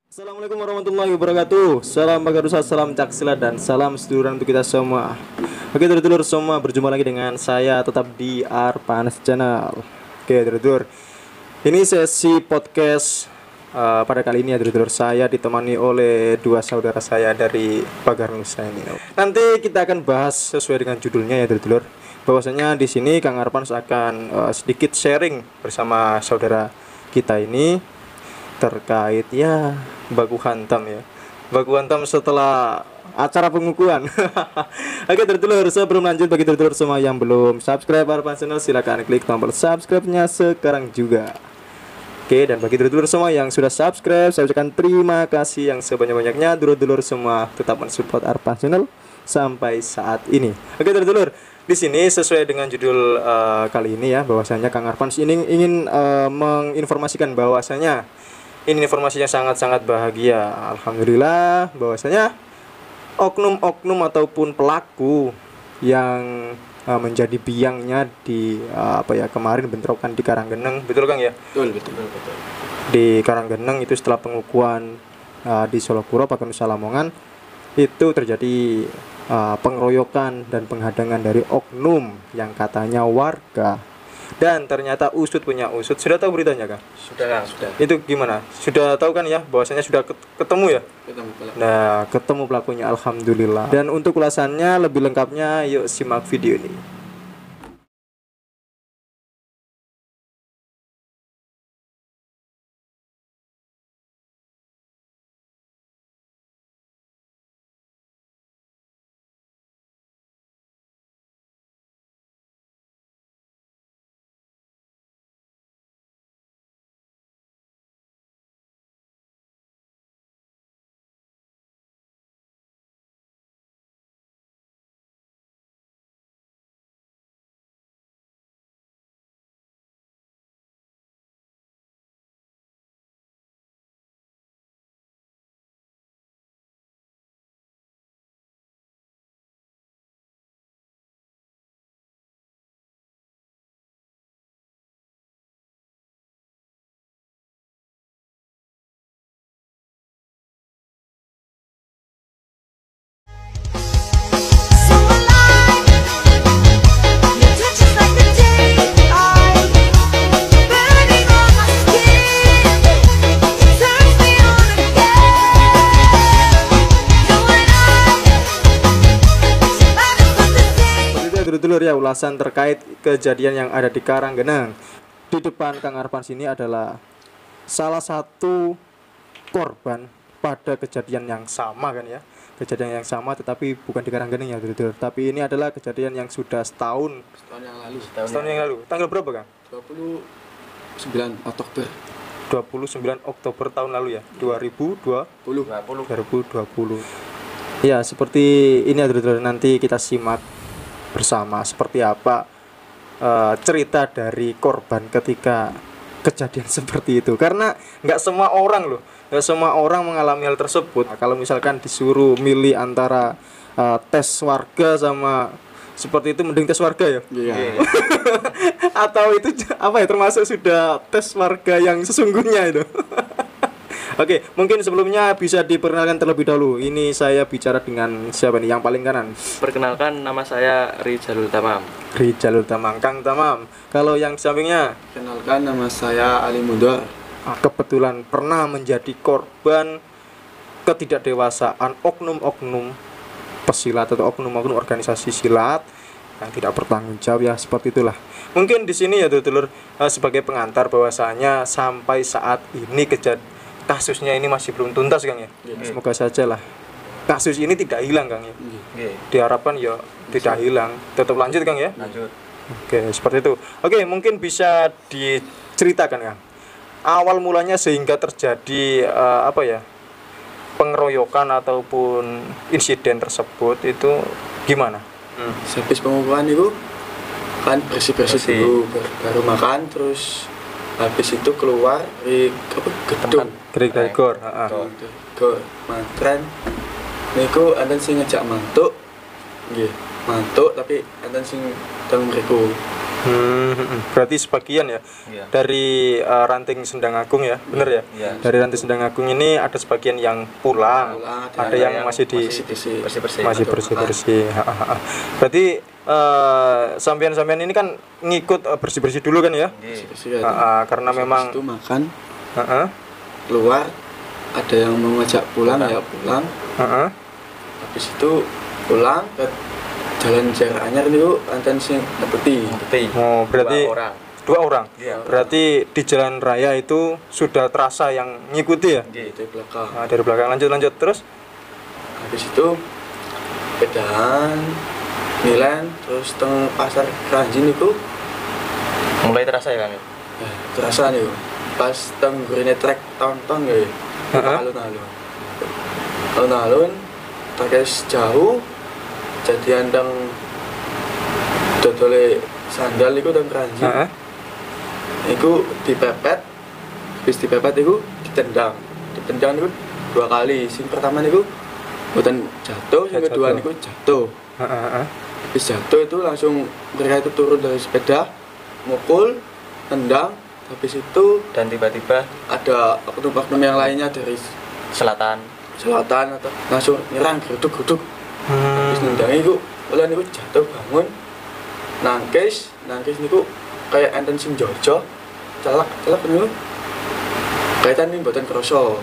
Assalamualaikum warahmatullahi wabarakatuh. Salam bagarusa, salam caksila, dan salam seduluran untuk kita semua. Oke dulur-dulur semua, berjumpa lagi dengan saya tetap di Arpanes Channel. Oke dulur-dulur, ini sesi podcast pada kali ini ya dulur-dulur. Saya ditemani oleh dua saudara saya dari Pagar Nusa ini. Nanti kita akan bahas sesuai dengan judulnya ya dulur-dulur. Bahwasanya di sini Kang Arpanes akan sedikit sharing bersama saudara kita ini terkait ya baku hantam setelah acara pengukuhan. Oke dulur-dulur, sebelum lanjut, bagi dulur-dulur semua yang belum subscribe Arpanes Channel, silakan klik tombol subscribe-nya sekarang juga. Oke, dan bagi dulur-dulur semua yang sudah subscribe, saya ucapkan terima kasih yang sebanyak-banyaknya. Dulur-dulur semua tetap mensupport Arpanes Channel sampai saat ini. Oke dulur-dulur, di sini sesuai dengan judul kali ini ya, bahwasanya Kang Arpanes ini ingin menginformasikan bahwasanya ini informasinya sangat-sangat bahagia. Alhamdulillah bahwasanya oknum-oknum ataupun pelaku yang menjadi biangnya di kemarin bentrokan di Karanggeneng, betul Kang ya? Betul. Di Karanggeneng itu setelah pengukuhan di Solokuro, Pagar Nusa Lamongan, itu terjadi pengeroyokan dan penghadangan dari oknum yang katanya warga. Dan ternyata usut punya usut. Sudah tahu beritanya Kang? Sudah. Itu gimana? Sudah tahu kan ya bahwasanya sudah ketemu ya? Ketemu pelaku. Nah, ketemu pelakunya, alhamdulillah. Dan untuk ulasannya lebih lengkapnya, yuk simak video ini. Dulur ya, ulasan terkait kejadian yang ada di Karanggeneng. Di depan Kang Arpanes ini adalah salah satu korban pada kejadian yang sama kan ya. Kejadian yang sama tetapi bukan di Karanggeneng ya dulur. Tapi ini adalah kejadian yang sudah setahun yang lalu. Tanggal berapa Kang? 29 Oktober 29 Oktober tahun lalu ya. 2020. 20. Ya, seperti ini ya dulur. Nanti kita simak bersama seperti apa cerita dari korban ketika kejadian seperti itu, karena nggak semua orang mengalami hal tersebut. Kalau misalkan disuruh milih antara tes warga sama seperti itu, mending tes warga ya. Iya. Atau itu termasuk sudah tes warga yang sesungguhnya itu. Oke, mungkin sebelumnya bisa diperkenalkan terlebih dahulu. Ini saya bicara dengan siapa nih? Yang paling kanan. Perkenalkan, nama saya Rijalul Tamam. Rijalul Tamam, Kang Tamam. Kalau yang sampingnya, Kenalkan, nama saya Ali Mudor. kebetulan pernah menjadi korban ketidakdewasaan oknum-oknum pesilat atau oknum-oknum organisasi silat yang tidak bertanggung jawab ya, seperti itulah. Mungkin di sini ya dulur, sebagai pengantar bahwasanya sampai saat ini kasusnya ini masih belum tuntas Kang ya. Semoga saja lah kasus ini tidak hilang Kang ya. Diharapkan ya tidak hilang, tetap lanjut Kang ya. Lanjut. Oke, seperti itu. Oke, mungkin bisa diceritakan Kang, awal mulanya sehingga terjadi pengeroyokan ataupun insiden tersebut itu gimana? Habis pengukuhan itu kan bersih-bersih dulu, baru makan, terus habis itu keluar di gedung Gor. Gor mantren niku enten sing ngejak mantuk nggih, mantuk tapi enten sing teng mriku Berarti sebagian ya Iya. dari ranting Sendang Agung ya, bener ya? Iya. Dari ranting Sendang Agung ini ada sebagian yang pulang, ada yang masih di bersih-bersih. masih bersih-bersih. Berarti sampean-sampean ini kan ngikut bersih-bersih dulu kan ya? Nggih. Karena memang itu makan heeh, keluar, ada yang mau ngajak pulang ya pulang. heeh. Habis itu pulang ke jalan jarak anyar niku anten sing nepeti. Ngerti. Oh, berarti 2 orang. 2 orang. Iya. Berarti di jalan raya itu sudah terasa yang ngikuti ya? Nggih. Itu belakang. Nah, dari belakang lanjut terus. Habis itu sepedaan Milan terus teng pasar Kranji niku Mulai terasa ya Kang. terasa nih pas teng gurine trek tonton ya Heeh. alun-alun terkes jauh jadian teng dodole sandal niku teng Kranji Heeh. niku dipepet habis dipepet niku ditendang niku 2 kali sing pertama niku boten jatuh sing Jatuh. kedua niku jatuh Heeh. habis jatuh itu langsung mereka itu turun dari sepeda mukul tendang habis itu Dan tiba-tiba ada oknum-oknum yang lainnya dari selatan. selatan atau langsung nyerang geruduk habis nendang itu oleh niku jatuh bangun nangkis niku kayak enten sing jojo celak niku kaitan nih mboten kroso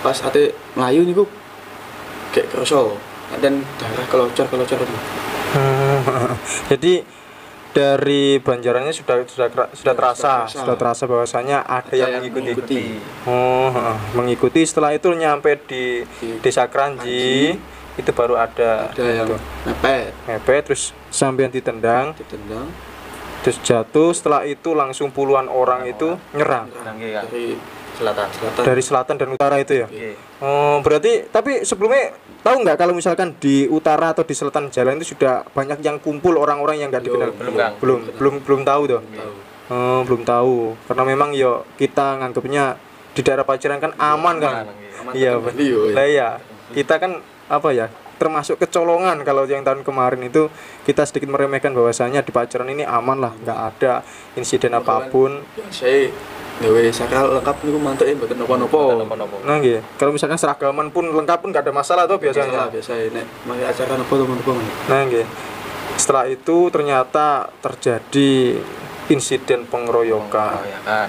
pas ate melayu niku kayak kroso dan darah kelocor itu. Jadi dari banjarannya sudah terasa bahwasanya ada yang mengikuti. Oh, mengikuti. Setelah itu nyampe di Desa Kranji, itu baru ada yang mepet terus sampean ditendang, terus jatuh. Setelah itu langsung puluhan orang itu nyerang Nggih Kang. dari Selatan. dari selatan dan utara itu ya. Nggih. Oh, berarti tapi sebelumnya tahu nggak kalau misalkan di utara atau di selatan jalan itu sudah banyak yang kumpul orang-orang yang nggak dikenal? Belum, Kang. Belum tahu tuh. tahu. Oh, belum tahu. Karena memang yo kita nganggapnya di daerah Paciran kan aman kan. Aman, Iya, Aman tadi, yo, ya. Lah ya. Kita kan apa ya? Termasuk kecolongan kalau yang tahun kemarin itu kita sedikit meremehkan bahwasanya di Paciran ini aman lah, nggak ada insiden apapun. Saya gawe sakral lengkap niku mantuke mboten napa-napa. Napa-napa. Nah, gitu. Kalau misalkan seragaman pun lengkap pun nggak ada masalah tuh biasanya. Biasa nek mari acara napa napa. Nah, gitu. Setelah itu ternyata terjadi insiden pengeroyokan. Ya kan.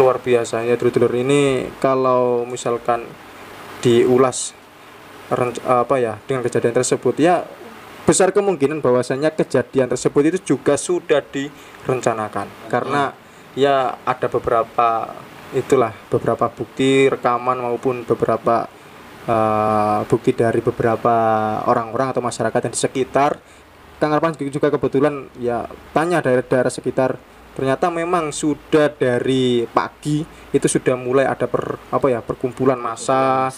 Luar biasanya dulur-dulur ini kalau misalkan diulas dengan kejadian tersebut ya besar kemungkinan bahwasanya kejadian tersebut itu juga sudah direncanakan karena ya ada beberapa bukti rekaman maupun beberapa bukti dari beberapa orang-orang atau masyarakat yang di sekitar. Kang Arpan juga kebetulan ya tanya daerah-daerah sekitar, ternyata memang sudah dari pagi itu sudah mulai ada perkumpulan massa.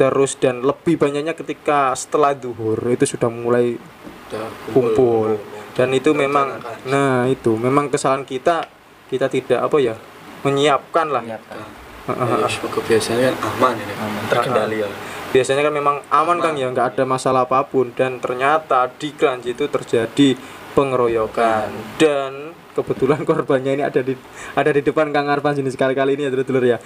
Terus dan lebih banyaknya ketika setelah zuhur itu sudah mulai kumpul. Dan itu memang memang kesalahan kita tidak menyiapkan lah. Semoga biasanya kan aman ini. Terkendali ya. Biasanya kan memang aman kan ya, nggak ada masalah apapun, dan ternyata di Kranji itu terjadi pengeroyokan dan kebetulan korbannya ini ada di depan Kang Arpan sini sekali-kali ini ya dulur-dulur ya.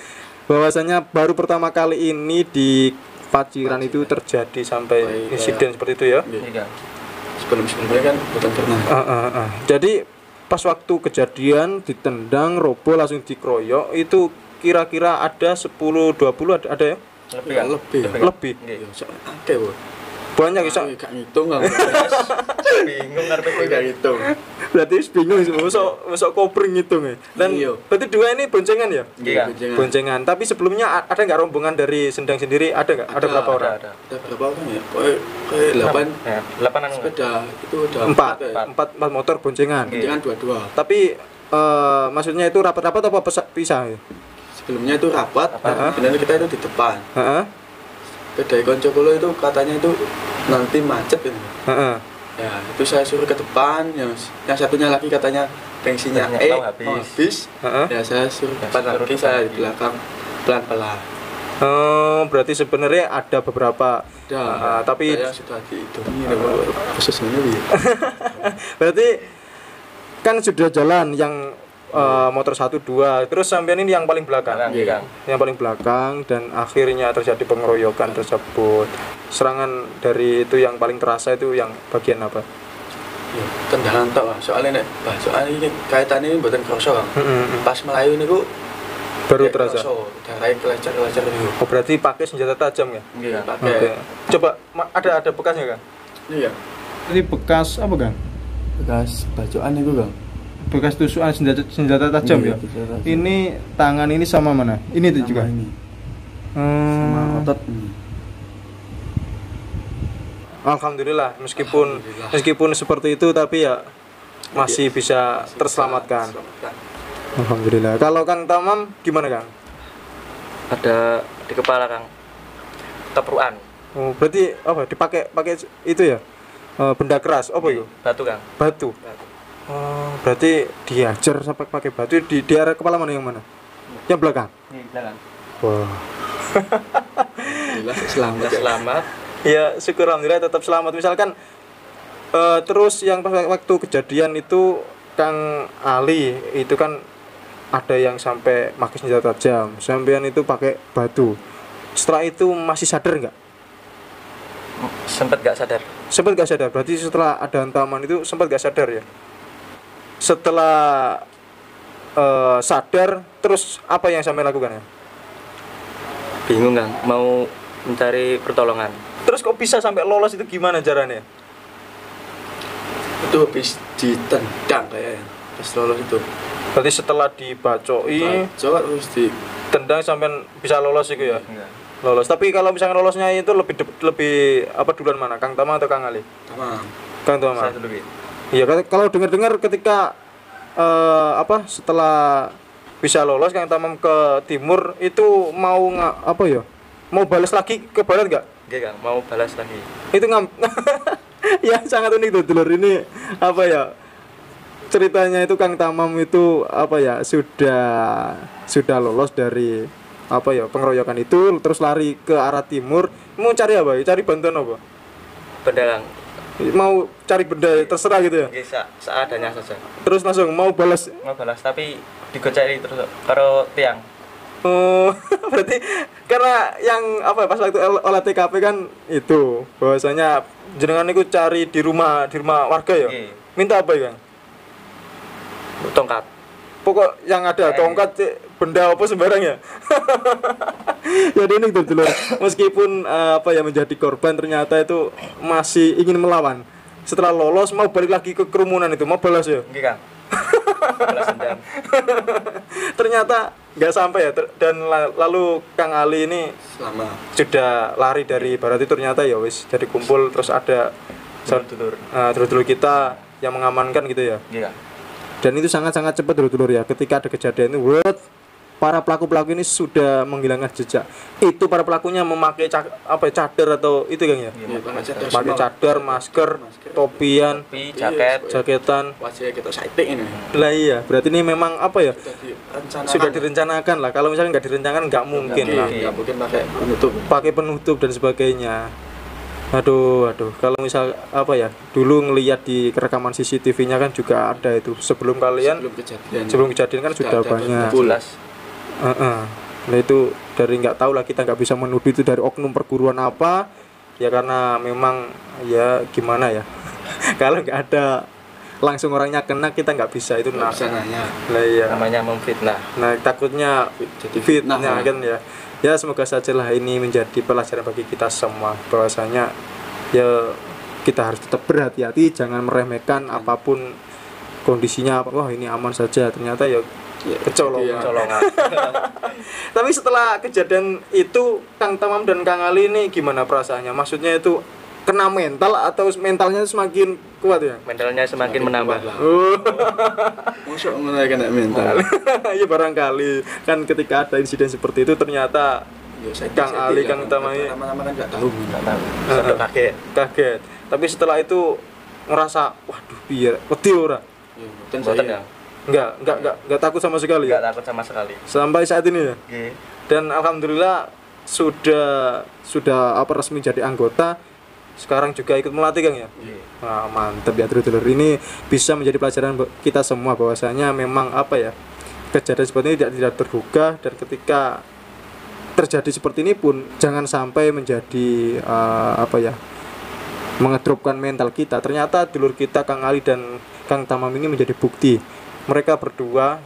Bahwasanya baru pertama kali ini di Paciran itu terjadi sampai insiden seperti itu ya. Iya. Sebelum-sebelumnya kan bukan pernah. Jadi pas waktu kejadian ditendang roboh langsung dikeroyok itu kira-kira ada 10-20 ada ya? Lebih. Oke, Bu. Banyak bisa. Gak ngitung kan. Bingung ngarepe Gak ngitung. Berarti bingung sih, mosok kopring ngitung ya. Dan Iya. berarti dua ini boncengan ya? Iya. Boncengan. Tapi sebelumnya ada nggak rombongan dari Sendang sendiri? Ada nggak? Ada berapa orang? Ada. Ada berapa orang ya? Kayak 8 sepeda itu udah 4 motor boncengan. Jangan dua-dua. Tapi maksudnya itu rapat-rapat apa pisah ya? Sebelumnya itu rapat, sebenarnya kita itu di depan. Heeh. Sepeda konco kulo itu katanya itu nanti macet ini. Heeh. Ya, itu saya suruh ke depan, yang satunya lagi katanya tensinya Mau habis. Heeh. Ya, saya suruh depan lagi, saya di belakang pelan-pelan. Berarti sebenarnya ada beberapa Tapi saya sudah dihitungi khususnya ya. berarti kan sudah jalan yang motor 1 2 terus sampean ini yang paling belakang. Iya. Yang paling belakang dan akhirnya terjadi pengeroyokan tersebut. Serangan dari itu yang paling terasa itu yang bagian apa? Ya, tendangan tok Bang. Soalnya ini kaitannya mboten kroso Bang. Pas melayu niku Baru terasa. Darai kelecer-kelecer niku. Oh, berarti pakai senjata tajam ya? Iya, Oke. pakai. Coba ada bekasnya kan? Iya. Ini bekas apa kan? Bekas bacokan niku Bang. Bekas tusukan senjata tajam Iya, ya. senjata tajam. Ini tangan ini sama mana? Ini tuh juga. Ini. Hmm. Otot ini. Alhamdulillah meskipun seperti itu tapi ya masih bisa terselamatkan. Alhamdulillah. Kalau Kang Tamam gimana Kang? Ada di kepala Kang. Kepruan. Oh, berarti apa? Pakai itu ya? Benda keras apa itu? Batu Kang. Batu. Oh, berarti diajar sampai pakai batu di arah kepala mana yang mana? Yang belakang. Di belakang. Wah. Alhamdulillah selamat. Selamat. Ya syukur alhamdulillah tetap selamat. Misalkan terus yang pas waktu kejadian itu Kang Ali itu kan ada yang sampai pakai senjata tajam, sampean itu pakai batu. Setelah itu masih sadar nggak? Sempet gak sadar. Sempat nggak sadar. Berarti setelah ada hantaman itu sempat nggak sadar ya? Setelah sadar, terus apa yang sampean lakukan ya? Bingung Kang. Mau mencari pertolongan. Terus kok bisa sampai lolos itu gimana caranya? Itu habis ditendang kayaknya. Pas lolos itu. Berarti setelah dibacoi, Coba terus di tendang sampai bisa lolos itu ya? Enggak. Lolos. Tapi kalau misalnya lolosnya itu lebih apa duluan mana? Kang Tama atau Kang Ali? tamam. Kang Tama. Saya dulu gitu. Iya, kalau dengar-dengar ketika setelah bisa lolos Kang Tamam ke timur itu mau apa ya? Mau balas lagi ke barat nggak? Oke Kang, mau balas lagi. Itu ya sangat unik tuh dulur ini apa ya? Ceritanya itu Kang Tamam itu apa ya? Sudah lolos dari apa ya? Pengeroyokan itu terus lari ke arah timur. Mau cari apa? Cari bantuan apa? Benda Kang. Mau cari benda terserah gitu ya. Oke, seadanya saja. Terus langsung mau balas. Mau balas tapi digoceki terus karo tiang. Oh, berarti karena yang apa pas waktu olah TKP kan itu bahwasanya jenengan itu cari di rumah warga ya. Iya. Minta apa ya, Kang? Tongkat. Pokok yang ada tongkat benda apa sembarang ya. Jadi ini dulur meskipun apa ya menjadi korban ternyata itu masih ingin melawan. Setelah lolos mau balik lagi ke kerumunan itu, mau balas ya. Oke Kang. Balas dendam. Ternyata nggak sampai ya dan lalu Kang Ali ini Selama sudah lari dari barat itu ternyata ya wis jadi kumpul terus ada Dulur. dulur kita yang mengamankan gitu ya. Iya Kang. Dan itu sangat-sangat cepat dulur ya ketika ada kejadian itu para pelaku-pelaku ini sudah menghilangkan jejak. Itu para pelakunya memakai cadar atau itu Kang ya? Iya, Pakai cadar, masker, topian, Topi, jaket. jaketan. wajah kita sighting ini. Lah iya, berarti ini memang apa ya? Sudah direncanakan. Sudah direncanakan lah. Kalau misalnya nggak direncanakan nggak mungkin lah. Nggak mungkin pakai penutup. Pakai penutup dan sebagainya. Aduh, kalau misal apa ya? Dulu ngelihat di rekaman CCTV-nya kan juga ada itu. Sebelum kejadian kan sudah ada banyak. Jelas. Nah itu dari nggak tahu lah kita nggak bisa menuduh itu dari oknum perguruan apa ya karena memang ya gimana ya kalau nggak ada langsung orangnya kena kita nggak bisa itu Nggak bisa nanya. lah iya. Namanya memfitnah. Nah takutnya Jadi fitnah fitnah, kan ya semoga saja lah ini menjadi pelajaran bagi kita semua bahwasanya ya kita harus tetap berhati-hati jangan meremehkan apapun kondisinya wah ini aman saja ternyata ya kecolongan. Colongan. Tapi setelah kejadian itu Kang Tamam dan Kang Ali ini gimana perasaannya? Maksudnya itu kena mental atau mentalnya semakin kuat ya? Mentalnya semakin menambah. Oh, Masuk mulai kena mental. iya barangkali kan ketika ada insiden seperti itu ternyata Kang Ali, Kang Tamam ini Lama-lama kan nggak tahu. Enggak tahu. Sampai kaget. Tapi setelah itu ngerasa waduh biar wedi ora. Ya, mungkin Boten saya Kang. Enggak takut sama sekali Enggak ya? takut sama sekali. Sampai saat ini ya? Oke. Dan alhamdulillah sudah resmi jadi anggota sekarang juga ikut melatih Kang ya. Nah, mantap ya dulur-dulur. Ini bisa menjadi pelajaran kita semua bahwasanya memang apa ya, kejadian seperti ini tidak terduga, dan ketika terjadi seperti ini pun jangan sampai menjadi apa ya, mengedropkan mental kita. Ternyata dulur kita Kang Ali dan Kang Tamam ini menjadi bukti. Mereka berdua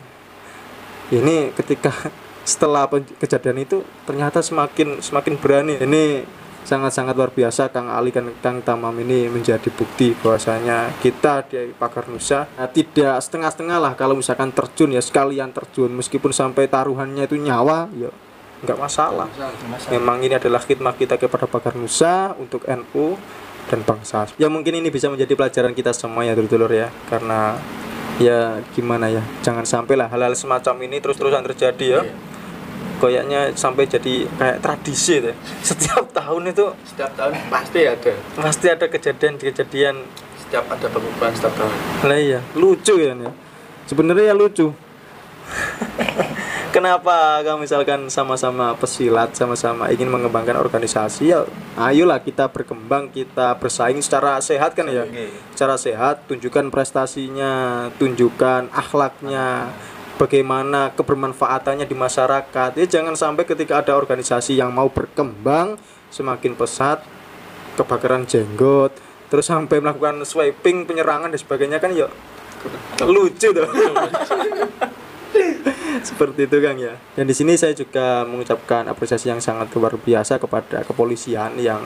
ini ketika setelah kejadian itu ternyata semakin berani. Ini sangat-sangat luar biasa. Kang Ali dan Kang Tamam ini menjadi bukti bahwasanya kita di Pagar Nusa tidak setengah-setengah lah. Kalau misalkan terjun ya sekalian terjun, meskipun sampai taruhannya itu nyawa ya nggak masalah. Memang ini adalah khidmat kita kepada Pagar Nusa untuk NU dan bangsa. Ya mungkin ini bisa menjadi pelajaran kita semua ya dulur-dulur ya, karena ya gimana ya, jangan sampai lah hal-hal semacam ini terus-terusan terjadi ya. Kayaknya sampai jadi kayak tradisi ya. Setiap tahun itu Setiap tahun pasti ada kejadian setiap ada perubahan setiap tahun. lah. Iya lucu ya, sebenarnya ya lucu. Kenapa kalau misalkan sama-sama pesilat, sama-sama ingin mengembangkan organisasi, ya ayolah kita berkembang, kita bersaing secara sehat kan ya. Secara sehat, tunjukkan prestasinya, tunjukkan akhlaknya, bagaimana kebermanfaatannya di masyarakat. Ya jangan sampai ketika ada organisasi yang mau berkembang semakin pesat, kebakaran jenggot, terus sampai melakukan swiping, penyerangan dan sebagainya, kan ya lucu tuh. Seperti itu Kang ya. Dan di sini saya juga mengucapkan apresiasi yang sangat luar biasa kepada kepolisian yang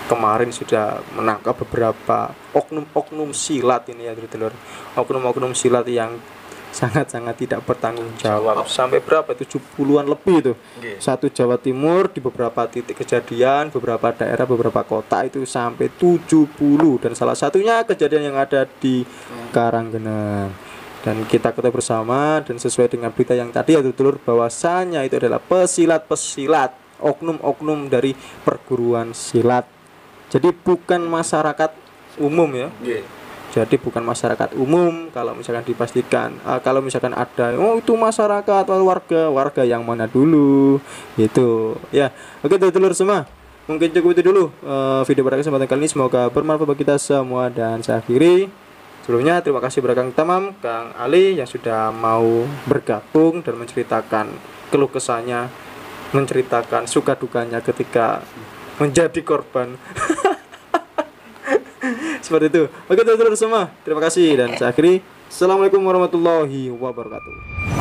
kemarin sudah menangkap beberapa oknum-oknum silat ini ya dulur. Oknum-oknum silat yang sangat-sangat tidak bertanggung jawab. Sampai berapa? 70-an lebih itu. Satu Jawa Timur, di beberapa titik kejadian, beberapa daerah, beberapa kota itu sampai 70, dan salah satunya kejadian yang ada di Karanggeneng. Dan kita ketahui bersama dan sesuai dengan berita yang tadi ya dulur, bahwasanya itu adalah pesilat-pesilat, oknum-oknum dari perguruan silat. Jadi bukan masyarakat umum ya. Jadi bukan masyarakat umum. Kalau misalkan dipastikan, kalau misalkan ada, oh itu masyarakat atau warga yang mana dulu itu ya. Oke dulur semua, mungkin cukup itu dulu video pada kesempatan kali ini. Semoga bermanfaat bagi kita semua, dan saya akhiri. Sebelumnya terima kasih kepada Kang Tamam, Kang Ali yang sudah mau bergabung dan menceritakan keluh kesahnya, menceritakan suka dukanya ketika menjadi korban. Seperti itu. Oke teman-teman semua, terima kasih dan saya akhiri. Assalamualaikum warahmatullahi wabarakatuh.